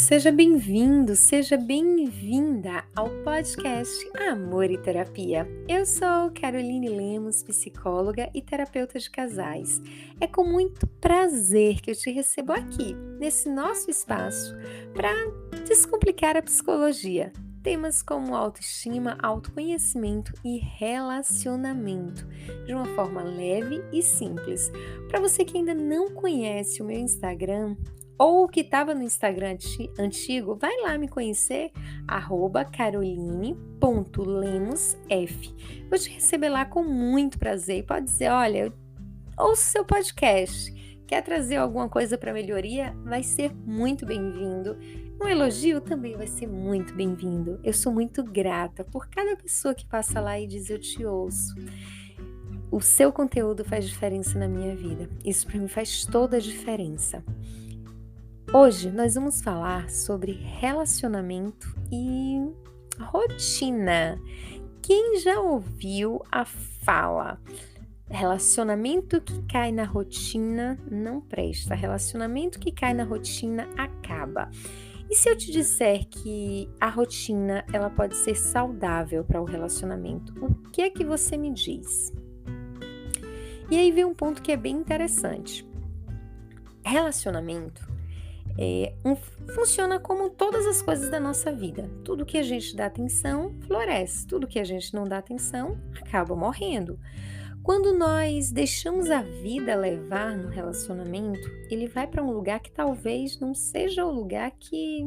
Seja bem-vindo, seja bem-vinda ao podcast Amor e Terapia. Eu sou Caroline Lemos, psicóloga e terapeuta de casais. É com muito prazer que eu te recebo aqui, nesse nosso espaço, para descomplicar a psicologia. Temas como autoestima, autoconhecimento e relacionamento, de uma forma leve e simples. Para você que ainda não conhece o meu Instagram, ou que estava no Instagram antigo, vai lá me conhecer, @caroline.lemosf. Vou te receber lá com muito prazer e pode dizer, olha, ouço seu podcast, quer trazer alguma coisa para melhoria? Vai ser muito bem-vindo. Um elogio também vai ser muito bem-vindo. Eu sou muito grata por cada pessoa que passa lá e diz eu te ouço. O seu conteúdo faz diferença na minha vida. Isso para mim faz toda a diferença. Hoje nós vamos falar sobre relacionamento e rotina. Quem já ouviu a fala? Relacionamento que cai na rotina não presta. Relacionamento que cai na rotina acaba. E se eu te disser que a rotina ela pode ser saudável para o relacionamento, o que é que você me diz? E aí vem um ponto que é bem interessante. Relacionamento funciona como todas as coisas da nossa vida. Tudo que a gente dá atenção, floresce. Tudo que a gente não dá atenção, acaba morrendo. Quando nós deixamos a vida levar no relacionamento, ele vai para um lugar que talvez não seja o lugar que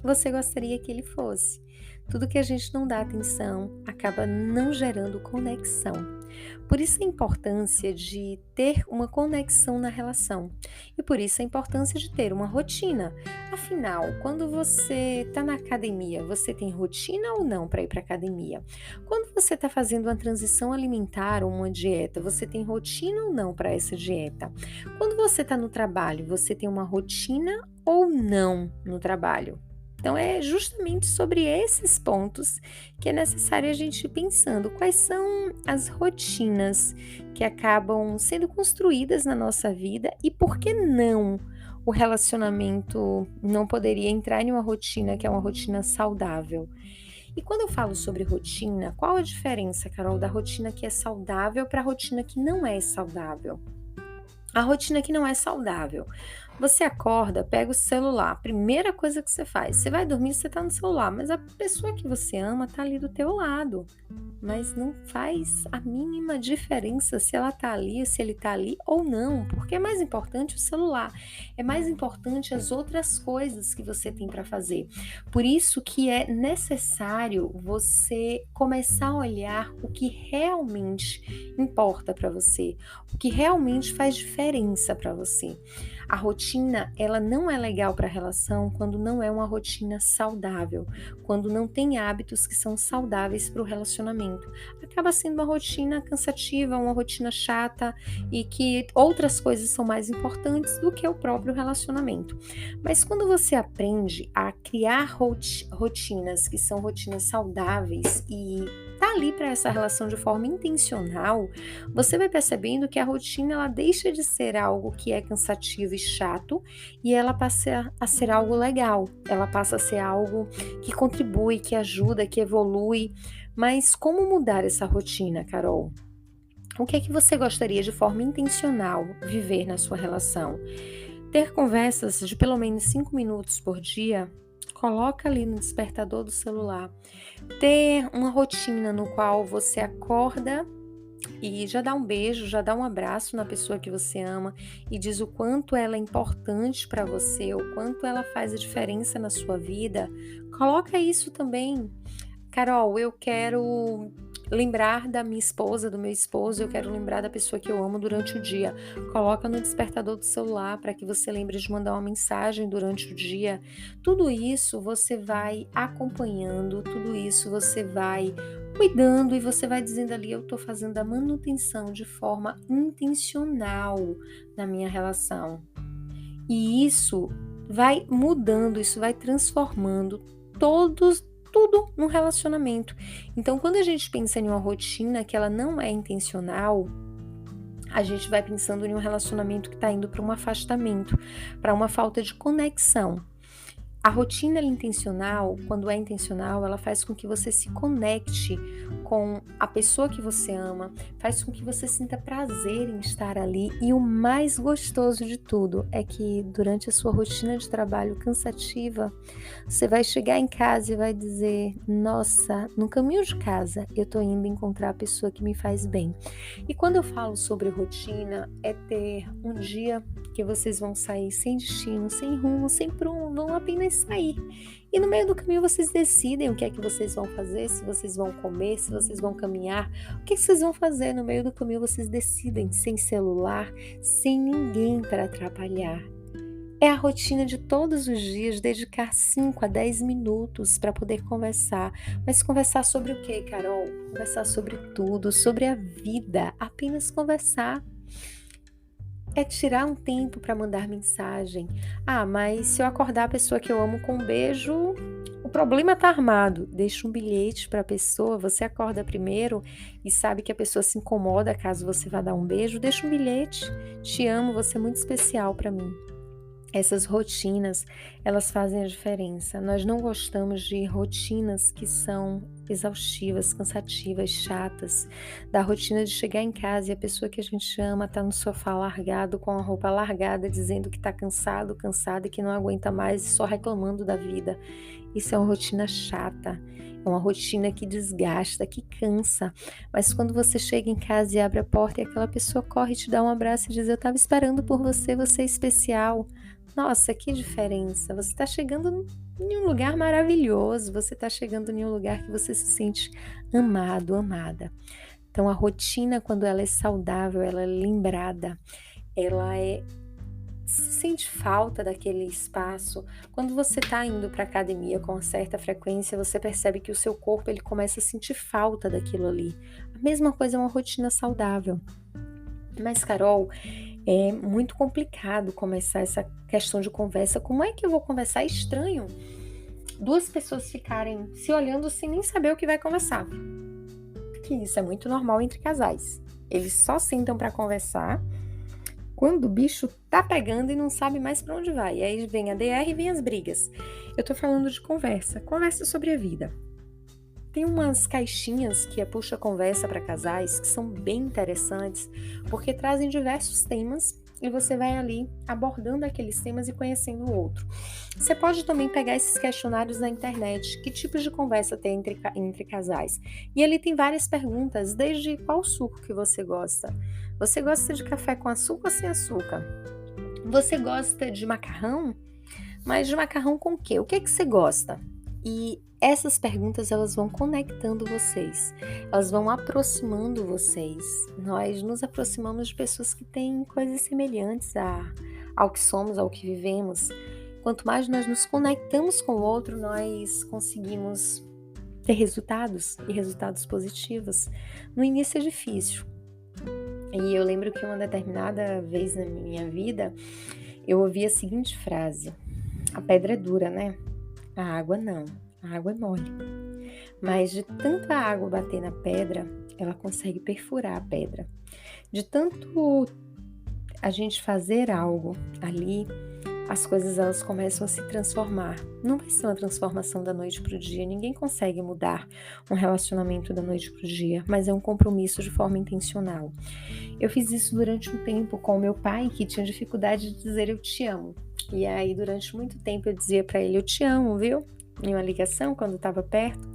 você gostaria que ele fosse. Tudo que a gente não dá atenção acaba não gerando conexão. Por isso a importância de ter uma conexão na relação. E por isso a importância de ter uma rotina. Afinal, quando você está na academia, você tem rotina ou não para ir para a academia? Quando você está fazendo uma transição alimentar ou uma dieta, você tem rotina ou não para essa dieta? Quando você está no trabalho, você tem uma rotina ou não no trabalho? Então, é justamente sobre esses pontos que é necessário a gente ir pensando quais são as rotinas que acabam sendo construídas na nossa vida e por que não o relacionamento não poderia entrar em uma rotina que é uma rotina saudável. E quando eu falo sobre rotina, qual a diferença, Carol, da rotina que é saudável para a rotina que não é saudável? A rotina que não é saudável. Você acorda, pega o celular, primeira coisa que você faz, você vai dormir, você tá no celular, mas a pessoa que você ama tá ali do teu lado, mas não faz a mínima diferença se ela tá ali, se ele tá ali ou não, porque é mais importante o celular, é mais importante as outras coisas que você tem para fazer. Por isso que é necessário você começar a olhar o que realmente importa para você, o que realmente faz diferença para você. A rotina, ela não é legal para a relação quando não é uma rotina saudável, quando não tem hábitos que são saudáveis para o relacionamento. Acaba sendo uma rotina cansativa, uma rotina chata e que outras coisas são mais importantes do que o próprio relacionamento. Mas quando você aprende a criar rotinas que são rotinas saudáveis e tá ali para essa relação de forma intencional, você vai percebendo que a rotina ela deixa de ser algo que é cansativo e chato e ela passa a ser algo legal, ela passa a ser algo que contribui, que ajuda, que evolui. Mas como mudar essa rotina, Carol? O que é que você gostaria de forma intencional viver na sua relação? Ter conversas de pelo menos 5 minutos por dia? Coloca ali no despertador do celular. Ter uma rotina no qual você acorda e já dá um beijo, já dá um abraço na pessoa que você ama e diz o quanto ela é importante para você, o quanto ela faz a diferença na sua vida. Coloca isso também. Carol, eu quero lembrar da minha esposa, do meu esposo, eu quero lembrar da pessoa que eu amo durante o dia. Coloca no despertador do celular para que você lembre de mandar uma mensagem durante o dia. Tudo isso você vai acompanhando, tudo isso você vai cuidando e você vai dizendo ali, eu estou fazendo a manutenção de forma intencional na minha relação. E isso vai mudando, isso vai transformando tudo no relacionamento. Então, quando a gente pensa em uma rotina que ela não é intencional, a gente vai pensando em um relacionamento que está indo para um afastamento, para uma falta de conexão. A rotina ela é intencional, quando é intencional, ela faz com que você se conecte com a pessoa que você ama, faz com que você sinta prazer em estar ali. E o mais gostoso de tudo é que durante a sua rotina de trabalho cansativa, você vai chegar em casa e vai dizer: nossa, no caminho de casa eu tô indo encontrar a pessoa que me faz bem. E quando eu falo sobre rotina, é ter um dia que vocês vão sair sem destino, sem rumo, sem prumo, vão apenas sair. E no meio do caminho vocês decidem o que é que vocês vão fazer, se vocês vão comer, se vocês vão caminhar, o que é que vocês vão fazer no meio do caminho vocês decidem, sem celular, sem ninguém para atrapalhar. É a rotina de todos os dias, dedicar 5 a 10 minutos para poder conversar. Mas conversar sobre o quê, Carol? Conversar sobre tudo, sobre a vida, apenas conversar. É tirar um tempo para mandar mensagem. Ah, mas se eu acordar a pessoa que eu amo com um beijo, o problema tá armado. Deixa um bilhete para a pessoa, você acorda primeiro e sabe que a pessoa se incomoda caso você vá dar um beijo, deixa um bilhete. Te amo, você é muito especial para mim. Essas rotinas, elas fazem a diferença. Nós não gostamos de rotinas que são exaustivas, cansativas, chatas. Da rotina de chegar em casa e a pessoa que a gente ama está no sofá largado, com a roupa largada, dizendo que está cansado, cansada e que não aguenta mais e só reclamando da vida. Isso é uma rotina chata. É uma rotina que desgasta, que cansa. Mas quando você chega em casa e abre a porta e aquela pessoa corre e te dá um abraço e diz: eu estava esperando por você, você é especial. Nossa, que diferença! Você está chegando em um lugar maravilhoso, você está chegando em um lugar que você se sente amado, amada. Então, a rotina, quando ela é saudável, ela é lembrada, se sente falta daquele espaço. Quando você está indo para a academia com uma certa frequência, você percebe que o seu corpo ele começa a sentir falta daquilo ali. A mesma coisa é uma rotina saudável. Mas, Carol, é muito complicado começar essa questão de conversa. Como é que eu vou conversar? É estranho duas pessoas ficarem se olhando sem nem saber o que vai conversar. Que isso é muito normal entre casais. Eles só sentam para conversar quando o bicho tá pegando e não sabe mais para onde vai. E aí vem a DR e vem as brigas. Eu tô falando de conversa sobre a vida. Tem umas caixinhas que é puxa conversa para casais que são bem interessantes porque trazem diversos temas e você vai ali abordando aqueles temas e conhecendo o outro. Você pode também pegar esses questionários na internet, que tipos de conversa tem entre casais. E ali tem várias perguntas, desde qual suco que você gosta. Você gosta de café com açúcar ou sem açúcar? Você gosta de macarrão? Mas de macarrão com o quê? O que é que você gosta? E essas perguntas, elas vão conectando vocês, elas vão aproximando vocês. Nós nos aproximamos de pessoas que têm coisas semelhantes ao que somos, ao que vivemos. Quanto mais nós nos conectamos com o outro, nós conseguimos ter resultados, e resultados positivos. No início é difícil. E eu lembro que uma determinada vez na minha vida, eu ouvi a seguinte frase: a pedra é dura, né? A água não, a água é mole. Mas de tanta água bater na pedra, ela consegue perfurar a pedra. De tanto a gente fazer algo ali, as coisas elas começam a se transformar. Não vai ser uma transformação da noite para o dia, ninguém consegue mudar um relacionamento da noite para o dia, mas é um compromisso de forma intencional. Eu fiz isso durante um tempo com o meu pai, que tinha dificuldade de dizer eu te amo. E aí, durante muito tempo, eu dizia para ele, eu te amo, viu? Em uma ligação, quando estava perto.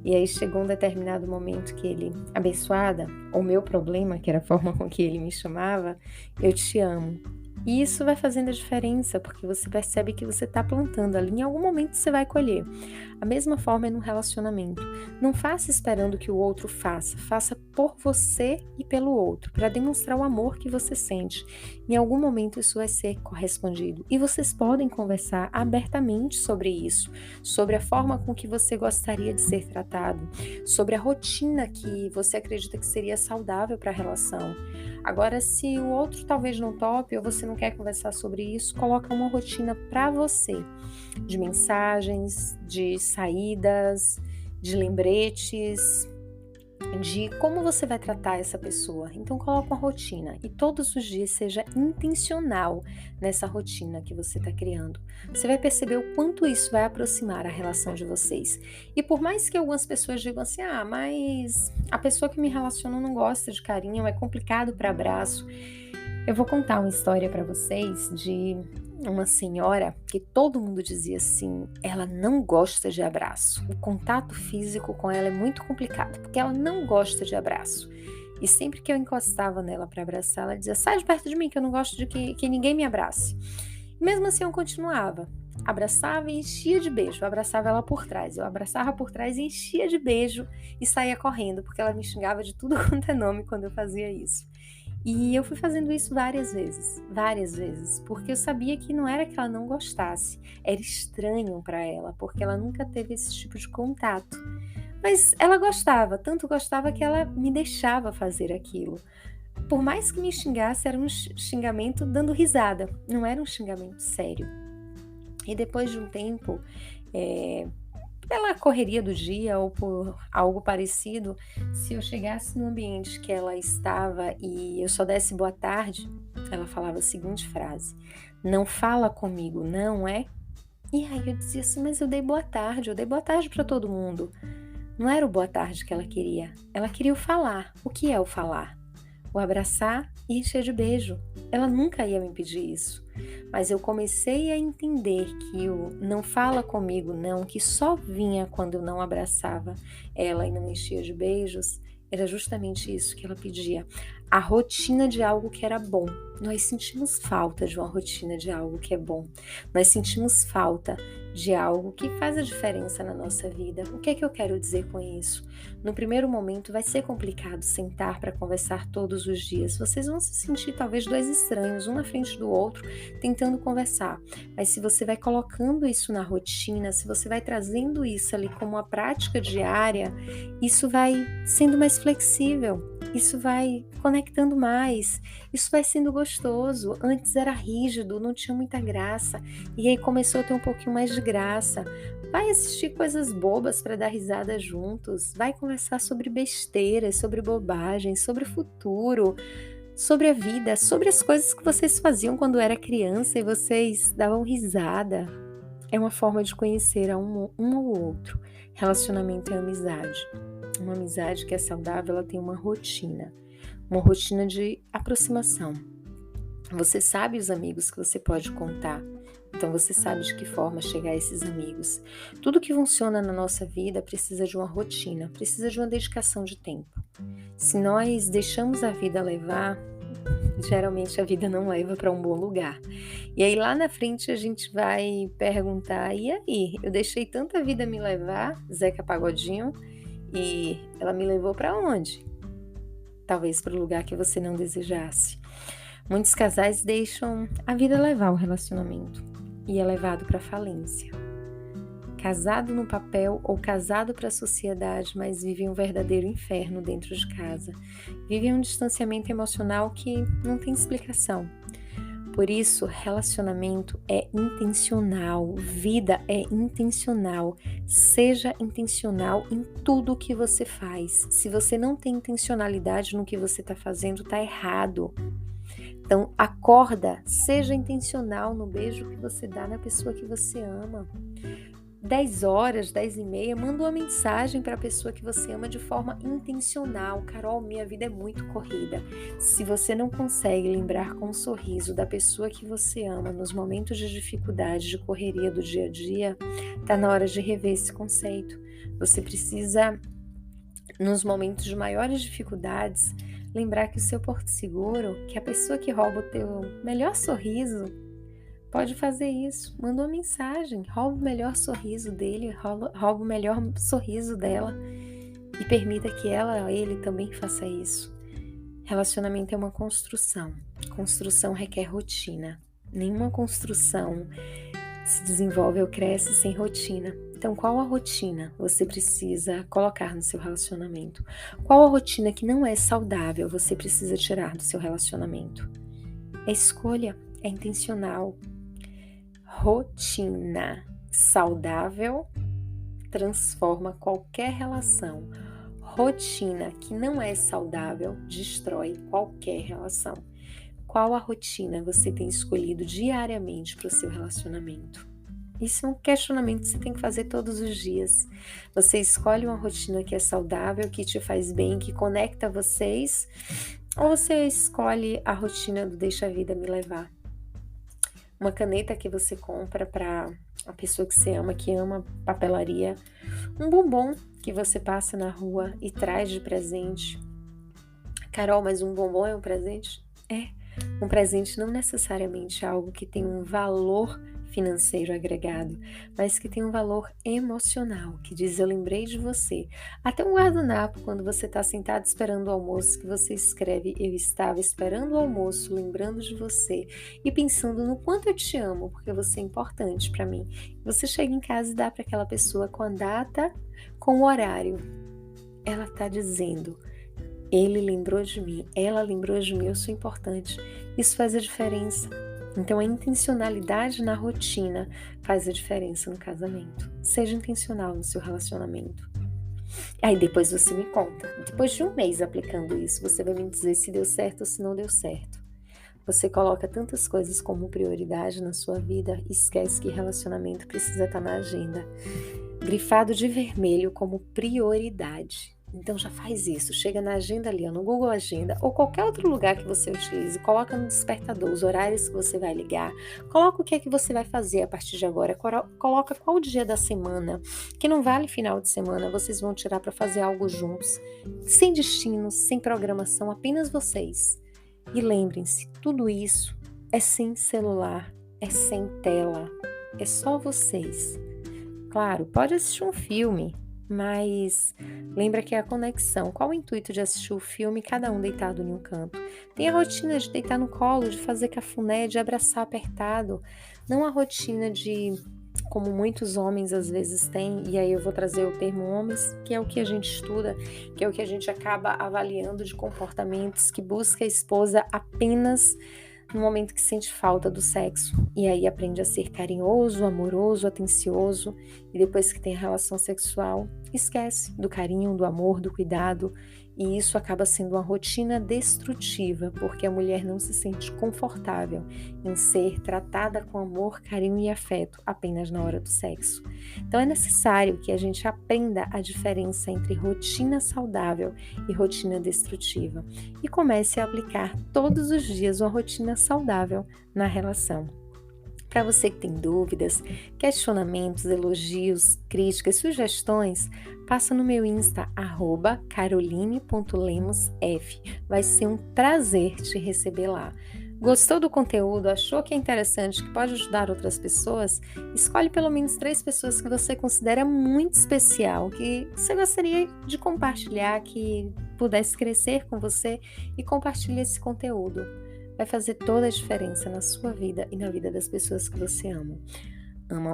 E aí, chegou um determinado momento que ele, abençoada, o meu problema, que era a forma com que ele me chamava, eu te amo. E isso vai fazendo a diferença, porque você percebe que você está plantando ali, em algum momento você vai colher. A mesma forma é no relacionamento. Não faça esperando que o outro faça, faça por você e pelo outro, para demonstrar o amor que você sente. Em algum momento isso vai ser correspondido. E vocês podem conversar abertamente sobre isso, sobre a forma com que você gostaria de ser tratado, sobre a rotina que você acredita que seria saudável para a relação. Agora, se o outro talvez não tope ou você não quer conversar sobre isso, coloca uma rotina para você, de mensagens, de saídas, de lembretes. de como você vai tratar essa pessoa. Então coloque uma rotina e todos os dias seja intencional nessa rotina que você está criando. Você vai perceber o quanto isso vai aproximar a relação de vocês. E por mais que algumas pessoas digam assim, mas a pessoa que me relaciona não gosta de carinho, é complicado para abraço. Eu vou contar uma história para vocês de uma senhora que todo mundo dizia assim, ela não gosta de abraço. O contato físico com ela é muito complicado, porque ela não gosta de abraço. E sempre que eu encostava nela para abraçar, ela dizia, sai de perto de mim que eu não gosto de que ninguém me abrace. E mesmo assim eu continuava. Abraçava e enchia de beijo. Eu abraçava ela por trás. Eu abraçava por trás e enchia de beijo e saía correndo, porque ela me xingava de tudo quanto é nome quando eu fazia isso. E eu fui fazendo isso várias vezes, porque eu sabia que não era que ela não gostasse, era estranho para ela, porque ela nunca teve esse tipo de contato. Mas ela gostava, tanto gostava que ela me deixava fazer aquilo. Por mais que me xingasse, era um xingamento dando risada, não era um xingamento sério. E depois de um tempo, pela correria do dia ou por algo parecido, se eu chegasse no ambiente que ela estava e eu só desse boa tarde, ela falava a seguinte frase: não fala comigo, não é? E aí eu dizia assim, mas eu dei boa tarde para todo mundo. Não era o boa tarde que ela queria o falar. O que é o falar? O abraçar e encher de beijo. Ela nunca ia me pedir isso. Mas eu comecei a entender que o não fala comigo não, que só vinha quando eu não abraçava ela e não enchia de beijos, era justamente isso que ela pedia. A rotina de algo que era bom. Nós sentimos falta de uma rotina de algo que é bom. Nós sentimos falta de algo que faz a diferença na nossa vida. O que é que eu quero dizer com isso? No primeiro momento vai ser complicado sentar para conversar todos os dias. Vocês vão se sentir talvez dois estranhos, um na frente do outro, tentando conversar. Mas se você vai colocando isso na rotina, se você vai trazendo isso ali como uma prática diária, isso vai sendo mais flexível, isso vai conectando mais, isso vai sendo gostoso. Antes era rígido, não tinha muita graça, e aí começou a ter um pouquinho mais de graça. Vai assistir coisas bobas para dar risada juntos, vai conversar sobre besteiras, sobre bobagens, sobre o futuro, sobre a vida, sobre as coisas que vocês faziam quando era criança e vocês davam risada. É uma forma de conhecer um ao outro. Relacionamento é amizade. Uma amizade que é saudável, ela tem uma rotina de aproximação. Você sabe os amigos que você pode contar, então você sabe de que forma chegar a esses amigos. Tudo que funciona na nossa vida precisa de uma rotina, precisa de uma dedicação de tempo. Se nós deixamos a vida levar, geralmente a vida não leva para um bom lugar. E aí lá na frente a gente vai perguntar, e aí, eu deixei tanta vida me levar, Zeca Pagodinho, e ela me levou para onde? Talvez para o lugar que você não desejasse. Muitos casais deixam a vida levar o relacionamento e é levado para falência. Casado no papel ou casado para a sociedade, mas vivem um verdadeiro inferno dentro de casa. Vivem um distanciamento emocional que não tem explicação. Por isso, relacionamento é intencional, vida é intencional. Seja intencional em tudo que você faz. Se você não tem intencionalidade no que você está fazendo, está errado. Então, acorda, seja intencional no beijo que você dá na pessoa que você ama. 10 horas, 10 e meia, manda uma mensagem para a pessoa que você ama de forma intencional. Carol, minha vida é muito corrida. Se você não consegue lembrar com um sorriso da pessoa que você ama nos momentos de dificuldade, de correria do dia a dia, está na hora de rever esse conceito. Você precisa, nos momentos de maiores dificuldades, lembrar que o seu porto seguro, que a pessoa que rouba o teu melhor sorriso, pode fazer isso, manda uma mensagem, rouba o melhor sorriso dele, rouba o melhor sorriso dela e permita que ela ou ele também faça isso. Relacionamento é uma construção. Construção requer rotina. Nenhuma construção se desenvolve ou cresce sem rotina. Então, qual a rotina você precisa colocar no seu relacionamento? Qual a rotina que não é saudável você precisa tirar do seu relacionamento? É escolha, é intencional. Rotina saudável transforma qualquer relação. rotina que não é saudável destrói qualquer relação. Qual a rotina você tem escolhido diariamente para o seu relacionamento? Isso é um questionamento que você tem que fazer todos os dias. Você escolhe uma rotina que é saudável, que te faz bem, que conecta vocês, ou você escolhe a rotina do deixa a vida me levar? Uma caneta que você compra para a pessoa que você ama, que ama papelaria, um bombom que você passa na rua e traz de presente. Carol, mas um bombom é um presente? É. Um presente não necessariamente é algo que tem um valor financeiro agregado, mas que tem um valor emocional, que diz eu lembrei de você. Até um guardanapo, quando você está sentado esperando o almoço, que você escreve eu estava esperando o almoço, lembrando de você e pensando no quanto eu te amo, porque você é importante para mim. Você chega em casa e dá para aquela pessoa com a data, com o horário. Ela está dizendo ele lembrou de mim, ela lembrou de mim, eu sou importante. Isso faz a diferença. Então, a intencionalidade na rotina faz a diferença no casamento. Seja intencional no seu relacionamento. Aí depois você me conta. Depois de um mês aplicando isso, você vai me dizer se deu certo ou se não deu certo. Você coloca tantas coisas como prioridade na sua vida e esquece que relacionamento precisa estar na agenda. Grifado de vermelho como prioridade. Então já faz isso, chega na agenda ali, no Google Agenda ou qualquer outro lugar que você utilize, coloca no despertador os horários que você vai ligar, coloca o que é que você vai fazer a partir de agora, coloca qual dia da semana, que não vale final de semana, vocês vão tirar para fazer algo juntos, sem destino, sem programação, apenas vocês. E lembrem-se, tudo isso é sem celular, é sem tela, é só vocês. Claro, pode assistir um filme, mas lembra que é a conexão. Qual o intuito de assistir o filme, cada um deitado em um canto? Tem a rotina de deitar no colo, de fazer cafuné, de abraçar apertado. Não a rotina de, como muitos homens às vezes têm, e aí eu vou trazer o termo homens, que é o que a gente estuda, que é o que a gente acaba avaliando de comportamentos, que busca a esposa apenas no momento que sente falta do sexo, e aí aprende a ser carinhoso, amoroso, atencioso, e depois que tem a relação sexual, esquece do carinho, do amor, do cuidado, e isso acaba sendo uma rotina destrutiva, porque a mulher não se sente confortável em ser tratada com amor, carinho e afeto apenas na hora do sexo. Então é necessário que a gente aprenda a diferença entre rotina saudável e rotina destrutiva e comece a aplicar todos os dias uma rotina saudável na relação. Para você que tem dúvidas, questionamentos, elogios, críticas, sugestões, passa no meu Insta, @caroline.lemosf. Vai ser um prazer te receber lá. Gostou do conteúdo? Achou que é interessante, que pode ajudar outras pessoas? Escolhe pelo menos 3 pessoas que você considera muito especial, que você gostaria de compartilhar, que pudesse crescer com você e compartilhe esse conteúdo. Vai fazer toda a diferença na sua vida e na vida das pessoas que você ama.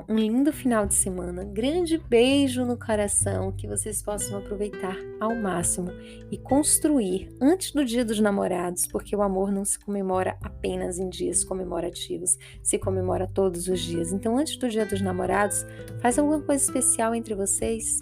Um lindo final de semana, grande beijo no coração, que vocês possam aproveitar ao máximo e construir antes do Dia dos Namorados, porque o amor não se comemora apenas em dias comemorativos, se comemora todos os dias. Então, antes do Dia dos Namorados, faz alguma coisa especial entre vocês.